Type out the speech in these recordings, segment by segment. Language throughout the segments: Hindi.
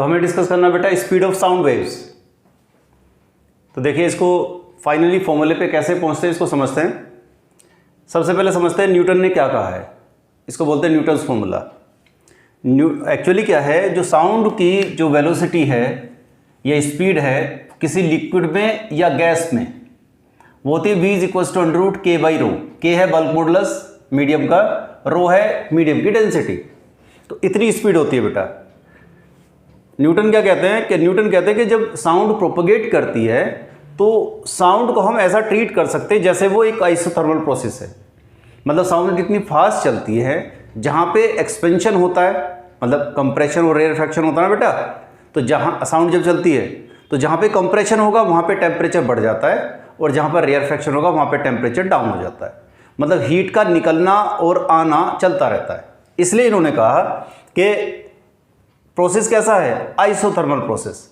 तो हमें डिस्कस करना बेटा स्पीड ऑफ साउंड वेव्स। तो देखिए इसको फाइनली फॉर्मूले पे कैसे पहुंचते हैं इसको समझते हैं। सबसे पहले समझते हैं न्यूटन ने क्या कहा है। इसको बोलते हैं न्यूटन्स फॉर्मूला। एक्चुअली क्या है, जो साउंड की जो वेलोसिटी है या स्पीड है किसी लिक्विड में या गैस में, वो होती है v = √k/ρ। k है बल्क मॉडुलस मीडियम का, रो है मीडियम की डेंसिटी। तो इतनी स्पीड होती है बेटा। न्यूटन क्या कहते हैं कि न्यूटन कहते हैं कि जब साउंड प्रोपगेट करती है तो साउंड को हम ऐसा ट्रीट कर सकते हैं जैसे वो एक आइसोथर्मल प्रोसेस है। मतलब साउंड इतनी फास्ट चलती है, जहाँ पे एक्सपेंशन होता है मतलब कंप्रेशन और रेयरफेक्शन होता है ना बेटा, तो जहाँ साउंड जब चलती है तो जहाँ पे कंप्रेशन होगा वहाँ पे टेम्परेचर बढ़ जाता है, और जहाँ पर रेयरफेक्शन होगा वहाँ पे टेम्परेचर डाउन हो जाता है। मतलब हीट का निकलना और आना चलता रहता है। इसलिए इन्होंने कहा कि प्रोसेस कैसा है, आइसोथर्मल प्रोसेस।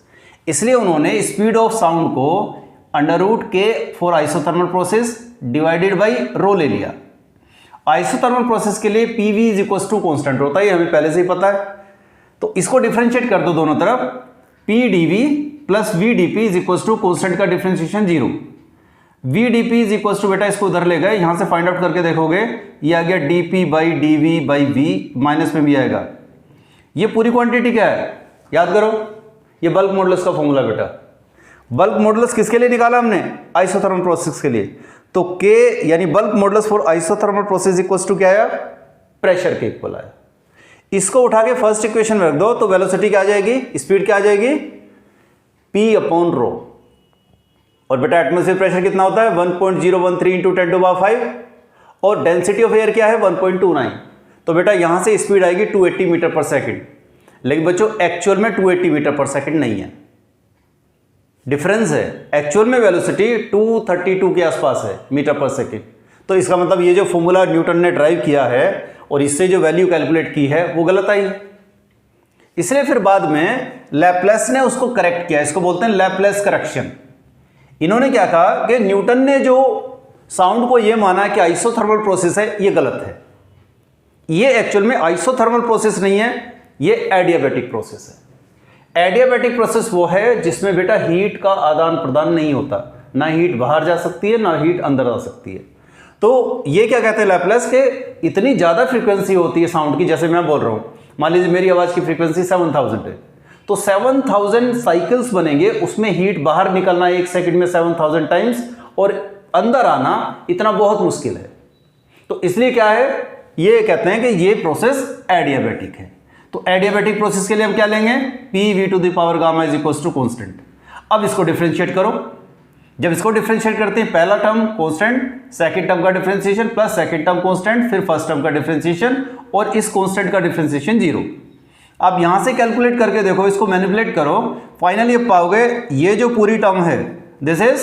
इसलिए उन्होंने स्पीड ऑफ साउंड को √k for isothermal process divided by rho ले लिया। आइसोथर्मल प्रोसेस के लिए PV = कांस्टेंट होता है, हमें पहले से ही पता है। तो इसको डिफरेंशिएट कर दो दोनों तरफ, PdV + VdP = कांस्टेंट का डिफरेंशिएशन 0। VdP = बेटा इसको उधर ले गए, यहां से फाइंड आउट करके देखोगे ये आ गया dP/dV/V, माइनस में भी आएगा। ये पूरी क्वांटिटी क्या है याद करो, ये बल्क मॉडुलस का फॉर्मूला बेटा। बल्क मॉडुलस किसके लिए निकाला हमने, आइसोथर्मल प्रोसेस के लिए। तो K यानी bulk modulus for isothermal process = क्या आया, प्रेशर के इक्वल आया। इसको उठा के फर्स्ट इक्वेशन में रख दो तो वेलोसिटी क्या आ जाएगी, स्पीड क्या आ जाएगी, P/ρ। और बेटा एटमॉस्फेयर प्रेशर कितना होता है 1.013 × 10⁵, और डेंसिटी ऑफ एयर क्या है 1.29। तो बेटा यहां से स्पीड आएगी 280 मीटर पर सेकंड। लेकिन बच्चों एक्चुअल में 280 मीटर पर सेकंड नहीं है, डिफरेंस है। एक्चुअल में वेलोसिटी 232 के आसपास है मीटर पर सेकंड। तो इसका मतलब ये जो फॉर्मूला न्यूटन ने ड्राइव किया है और इससे जो वैल्यू कैलकुलेट की है वो गलत आई। इसलिए फिर बाद में लैप्लेस ने उसको करेक्ट किया, इसको बोलते हैं लैप्लेस करेक्शन। इन्होंने क्या कहा कि न्यूटन ने जो साउंड को ये माना कि आइसोथर्मल प्रोसेस है, ये गलत है। ये एक्चुअल में आइसोथर्मल प्रोसेस नहीं है, ये एडियाबैटिक प्रोसेस है। एडियाबैटिक प्रोसेस वो है जिसमें बेटा हीट का आदान प्रदान नहीं होता, ना हीट बाहर जा सकती है ना हीट अंदर आ सकती है। तो ये क्या कहते हैं लैप्लेस के, इतनी ज़्यादा फ्रीक्वेंसी होती है साउंड की, जैसे मैं बोल रहा हूँ, मान लीजिए मेरी आवाज़ की फ्रीक्वेंसी 7000 है, तो 7000 साइकिल्स बनेंगे, उसमें हीट बाहर निकलना 1 सेकंड में 7000 टाइम्स और अंदर आना इतना बहुत मुश्किल है। तो इसलिए क्या है, ये कहते हैं कि ये प्रोसेस एडियाबैटिक है। तो एडियाबैटिक प्रोसेस के लिए हम क्या लेंगे, PV⁴ = कांस्टेंट। अब इसको डिफरेंशिएट करो। जब इसको डिफरेंशिएट करते हैं, पहला टर्म कांस्टेंट, सेकंड टर्म का differentiation plus second term constant, फिर फर्स्ट टर्म का डिफरेंशिएशन और इस कांस्टेंट का डिफरेंशिएशन 0। अब यहां से कैलकुलेट करके देखो, इसको मैनिपुलेट करो, फाइनली आप पाओगे ये जो पूरी टर्म है दिस इज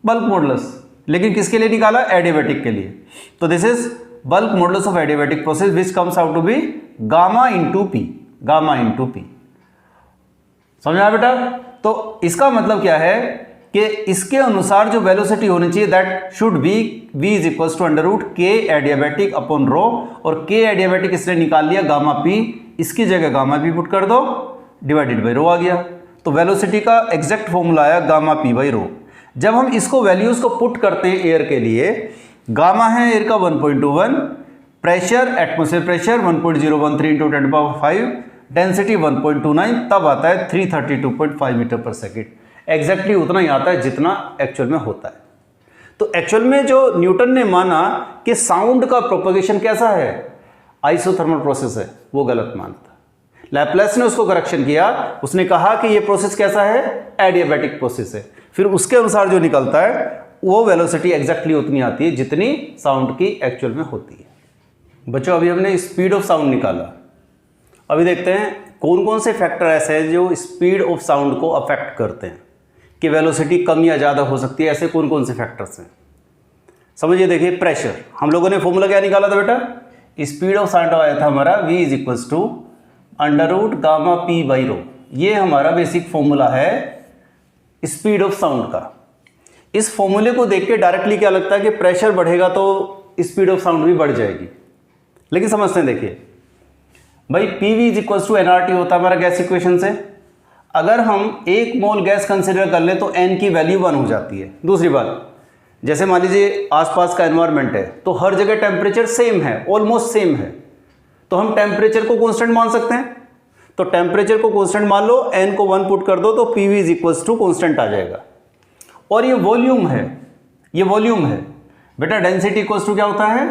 बल्क मॉडुलस। लेकिन किसके लिए निकाला, एडियाबैटिक के लिए। तो this is bulk modulus of adiabatic process which comes out to be γ × P। समझ आया बेटा। तो इसका मतलब क्या है कि इसके अनुसार जो वेलोसिटी होनी चाहिए that should be V = √k adiabatic/ρ, और k एडियाबैटिक इसने निकाल लिया γ_p, इसकी जगह γ_p पुट कर दो, डिवाइडेड बाई ρ आ गया। तो वेलोसिटी का एग्जैक्ट फॉर्मूला आया γ_p/ρ। जब हम इसको वैल्यूज को पुट करते हैं एयर के लिए, गामा है एयर का 1.21, प्रेशर एटमॉस्फेयर प्रेशर 1.013 × 10⁵, डेंसिटी 1.29, तब आता है 332.5 मीटर पर सेकंड। एग्जैक्टली उतना ही आता है जितना एक्चुअल में होता है। तो एक्चुअल में जो न्यूटन ने माना कि साउंड का प्रोपगेशन कैसा है, आइसोथर्मल प्रोसेस है, वो गलत माना था। लैप्लेस ने उसको करेक्शन किया, उसने कहा कि ये प्रोसेस कैसा है, एडियाबैटिक प्रोसेस है। फिर उसके अनुसार जो निकलता है वो वेलोसिटी एग्जैक्टली उतनी आती है जितनी साउंड की एक्चुअल में होती है। बच्चों अभी हमने स्पीड ऑफ साउंड निकाला। अभी देखते हैं कौन कौन से फैक्टर ऐसे हैं जो स्पीड ऑफ साउंड को अफेक्ट करते हैं कि वेलोसिटी कम या ज़्यादा हो सकती है। ऐसे कौन कौन से फैक्टर्स हैं समझिए। देखिए प्रेशर, हम लोगों ने फॉर्मूला क्या निकाला था बेटा, स्पीड ऑफ साउंड आया था हमारा V = √γ_p/ρ। ये हमारा बेसिक फॉर्मूला है स्पीड ऑफ साउंड का। इस फॉर्मूले को देख के डायरेक्टली क्या लगता है कि प्रेशर बढ़ेगा तो स्पीड ऑफ साउंड भी बढ़ जाएगी, लेकिन समझते हैं। देखिए भाई PV is equal to NRT होता है हमारा गैस इक्वेशन से। अगर हम 1 मोल गैस कंसिडर कर लें तो एन की वैल्यू 1 हो जाती है। दूसरी बात, जैसे मान लीजिए आसपास का एनवायरनमेंट है तो हर जगह टेम्परेचर सेम है, ऑलमोस्ट सेम है, तो हम टेम्परेचर को कांस्टेंट मान सकते हैं। तो टेम्परेचर को कांस्टेंट मान लो, एन को 1 पुट कर दो तो PV is equals to constant आ जाएगा। और ये वॉल्यूम है, ये वॉल्यूम है बेटा। डेंसिटी इक्वल्स टू क्या होता है?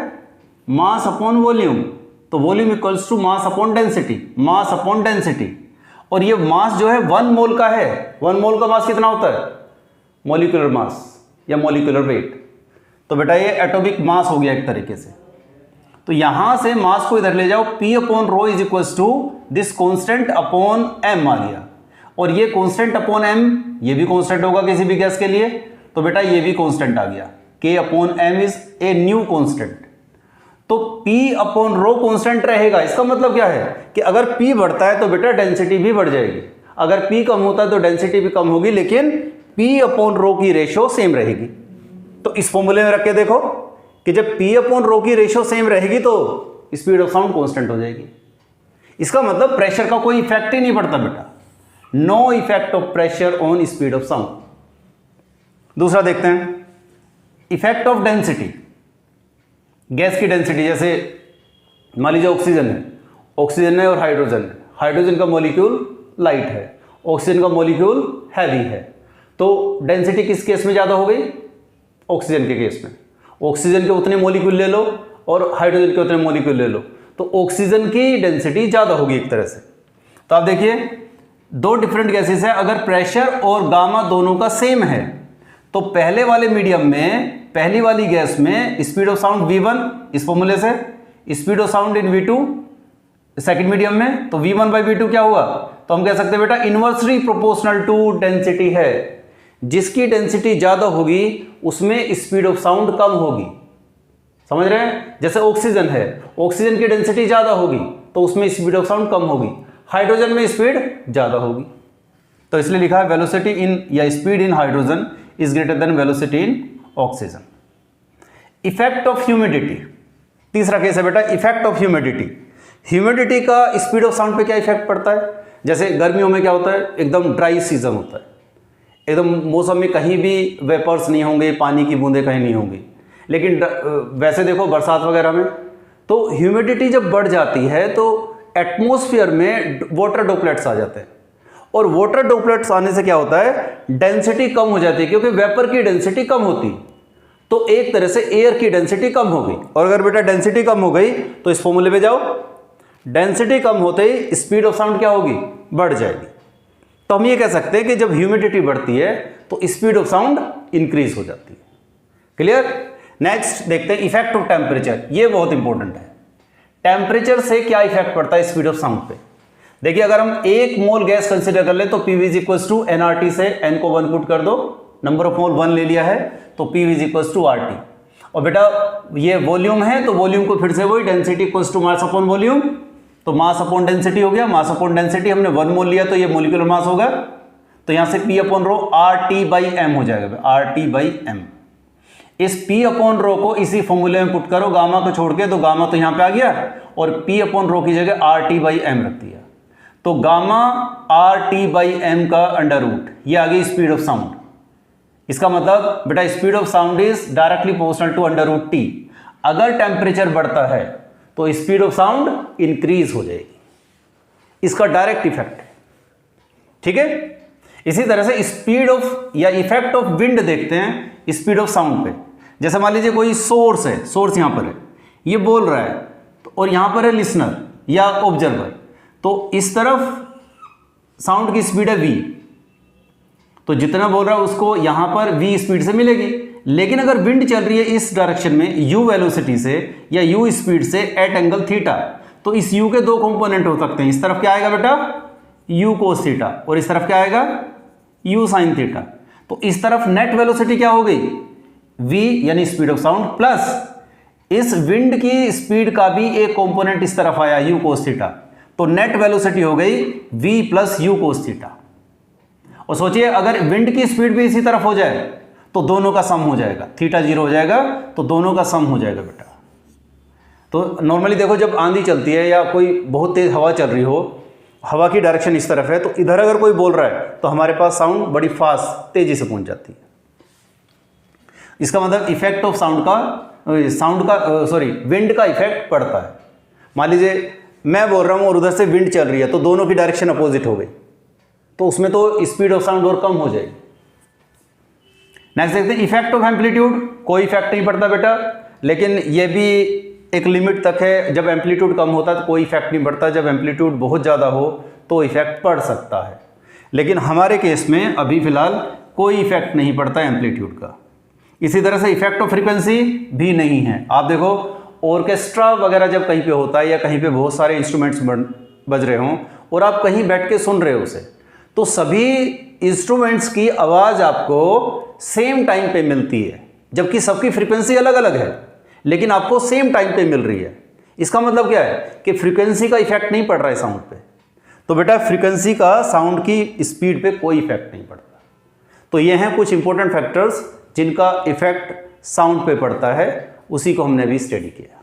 Mass upon volume. तो volume equals to mass upon density, mass upon density. और ये मास जो है 1 मोल का है। 1 मोल का मास कितना होता है? मॉलिक्यूलर मास या मॉलिक्यूलर वेट। तो बेटा ये एटॉमिक मास हो गया एक तरीके से। तो यहां से मास को इधर ले जाओ, P upon rho is equals to this constant upon m आ गया। और ये कॉन्स्टेंट अपॉन m, ये भी कॉन्स्टेंट होगा किसी भी गैस के लिए, तो बेटा ये भी कॉन्स्टेंट आ गया। K upon m is a new constant. तो P अपॉन रो कॉन्स्टेंट रहेगा। इसका मतलब क्या है कि अगर P बढ़ता है तो बेटा डेंसिटी भी बढ़ जाएगी, अगर P कम होता है तो डेंसिटी भी कम होगी, लेकिन P अपॉन रो की रेशो सेम रहेगी। तो इस फॉर्मूले में रख के देखो कि जब P अपॉन रो की रेशो सेम रहेगी तो स्पीड ऑफ साउंड कांस्टेंट हो जाएगी। इसका मतलब प्रेशर का कोई इफेक्ट ही नहीं पड़ता बेटा। No effect of pressure on speed of sound. दूसरा देखते हैं, इफेक्ट ऑफ डेंसिटी। गैस की डेंसिटी, जैसे मान लीजिए ऑक्सीजन है, ऑक्सीजन है और हाइड्रोजन है। हाइड्रोजन का मॉलिक्यूल लाइट है, ऑक्सीजन का मॉलिक्यूल हैवी है। तो डेंसिटी किस केस में ज़्यादा हो गई? ऑक्सीजन के केस में। ऑक्सीजन के उतने मॉलिक्यूल ले लो और हाइड्रोजन के उतने मॉलिक्यूल ले लो, तो ऑक्सीजन की डेंसिटी ज़्यादा होगी एक तरह से। तो आप देखिए, 2 डिफरेंट गैसेस है, अगर प्रेशर और गामा दोनों का सेम है तो पहले वाले मीडियम में, पहली वाली गैस में स्पीड ऑफ साउंड V1 इस फॉर्मूले से, speed of sound in V2 second medium में, तो V1/V2 क्या हुआ? तो हम कह सकते हैं बेटा इनवर्सली प्रोपोर्शनल टू डेंसिटी है। जिसकी डेंसिटी ज्यादा होगी उसमें स्पीड ऑफ साउंड कम होगी। समझ रहे हैं? जैसे ऑक्सीजन है, ऑक्सीजन की डेंसिटी ज्यादा होगी तो उसमें स्पीड ऑफ साउंड कम होगी, हाइड्रोजन में स्पीड ज्यादा होगी। तो इसलिए लिखा है वेलोसिटी इन या speed in hydrogen is greater than velocity in oxygen. Effect of humidity, तीसरा केस है बेटा इफेक्ट ऑफ ह्यूमिडिटी। ह्यूमिडिटी का स्पीड ऑफ साउंड पे क्या इफेक्ट पड़ता है? जैसे गर्मियों में क्या होता है, एकदम ड्राई सीजन होता है, एकदम मौसम में कहीं भी वेपर्स नहीं होंगे, पानी की बूंदें कहीं नहीं होंगी। लेकिन वैसे देखो बरसात वगैरह में तो ह्यूमिडिटी जब बढ़ जाती है तो एटमॉस्फेयर में वाटर ड्रॉपलेट्स आ जाते हैं, और वाटर ड्रॉपलेट्स आने से क्या होता है, डेंसिटी कम हो जाती है, क्योंकि वेपर की डेंसिटी कम होती, तो एक तरह से एयर की डेंसिटी कम हो गई। और अगर बेटा डेंसिटी कम हो गई तो इस फॉर्मूले पे जाओ, डेंसिटी कम होते ही स्पीड ऑफ साउंड क्या होगी, बढ़ जाएगी। तो हम ये कह सकते हैं कि जब ह्यूमिडिटी बढ़ती है तो स्पीड ऑफ साउंड इंक्रीज हो जाती है। क्लियर? नेक्स्ट देखते हैं इफेक्ट ऑफ टेम्परेचर। ये बहुत इंपॉर्टेंट है, टेम्परेचर से क्या इफेक्ट पड़ता है स्पीड ऑफ साउंड पे। देखिए अगर हम 1 मोल गैस कंसिडर कर ले तो PV is equals to NRT से n को 1 पुट कर दो, नंबर ऑफ मोल 1 ले लिया है तो PV is equals to RT। और बेटा ये वॉल्यूम है तो वॉल्यूम को फिर से वही density equals to mass upon volume, तो मास अपॉन डेंसिटी हो गया। मास अपॉन डेंसिटी हमने 1 मोल लिया तो ये मोलिकुलर मास होगा, तो यहां से P अपॉन रो RT/m हो जाएगा, RT/m। इस P अपॉन रो को इसी फॉर्मूले में पुट करो, गामा को छोड़ के, तो गामा तो यहां पे आ गया और P अपॉन रो की जगह RT/m रख दिया, तो गामा RT/m का अंडर रूट, ये आ गई स्पीड ऑफ साउंड। इसका मतलब बेटा speed of sound is directly proportional to under root T। अगर टेम्परेचर बढ़ता है तो स्पीड ऑफ साउंड इंक्रीज हो जाएगी, इसका डायरेक्ट इफेक्ट है। ठीक है? इसी तरह से स्पीड ऑफ या इफेक्ट ऑफ विंड देखते हैं स्पीड ऑफ साउंड पे। जैसे मान लीजिए कोई सोर्स है, सोर्स यहां पर है, ये बोल रहा है और यहां पर है लिसनर या ऑब्जर्वर, तो इस तरफ साउंड की स्पीड है v, तो जितना बोल रहा है उसको यहां पर v स्पीड से मिलेगी। लेकिन अगर विंड चल रही है इस डायरेक्शन में u वेलोसिटी से या u स्पीड से एट एंगल थीटा, तो इस u के 2 कंपोनेंट हो सकते हैं। इस तरफ क्या आएगा बेटा, u कोस थीटा, और इस तरफ क्या आएगा, u साइन थीटा। तो इस तरफ नेट वेलोसिटी क्या हो गई, v यानी स्पीड ऑफ साउंड, प्लस इस विंड की स्पीड का भी एक कंपोनेंट इस तरफ आया u कोस थीटा, तो नेट वेलोसिटी हो गई v plus u cos theta. और सोचिए अगर विंड की स्पीड भी इसी तरफ हो जाए तो दोनों का सम हो जाएगा, थीटा 0 हो जाएगा, तो दोनों का सम हो जाएगा बेटा। तो नॉर्मली देखो जब आंधी चलती है या कोई बहुत तेज़ हवा चल रही हो, हवा की डायरेक्शन इस तरफ है, तो इधर अगर कोई बोल रहा है तो हमारे पास साउंड बड़ी फास्ट तेज़ी से पहुंच जाती है। इसका मतलब इफेक्ट ऑफ विंड का इफेक्ट पड़ता है। मान लीजिए मैं बोल रहा हूँ और उधर से विंड चल रही है, तो दोनों की डायरेक्शन अपोजिट हो गई, तो उसमें तो स्पीड ऑफ साउंड और कम हो जाएगी। नेक्स्ट देखते हैं इफेक्ट ऑफ एम्पलीट्यूड। कोई इफेक्ट नहीं पड़ता बेटा, लेकिन ये भी एक लिमिट तक है। जब एम्पलीट्यूड कम होता है तो कोई इफेक्ट नहीं पड़ता, जब एम्पलीट्यूड बहुत ज़्यादा हो तो इफेक्ट पड़ सकता है। लेकिन हमारे केस में अभी फिलहाल कोई इफेक्ट नहीं पड़ता एम्पलीट्यूड का। इसी तरह से इफेक्ट ऑफ फ्रीक्वेंसी भी नहीं है। आप देखो ऑर्केस्ट्रा वगैरह जब कहीं पे होता है या कहीं पे बहुत सारे इंस्ट्रूमेंट्स बज रहे हों और आप कहीं बैठ के सुन रहे हो उसे, तो सभी इंस्ट्रूमेंट्स की आवाज़ आपको सेम टाइम पे मिलती है, जबकि सबकी फ्रीक्वेंसी अलग अलग है, लेकिन आपको सेम टाइम पे मिल रही है। इसका मतलब क्या है कि फ्रीक्वेंसी का इफेक्ट नहीं पड़ रहा है साउंड पे। तो बेटा फ्रीक्वेंसी का साउंड की स्पीड पे कोई इफेक्ट नहीं पड़ता। तो ये हैं कुछ इंपॉर्टेंट फैक्टर्स जिनका इफेक्ट साउंड पे पड़ता है, उसी को हमने अभी स्टडी किया।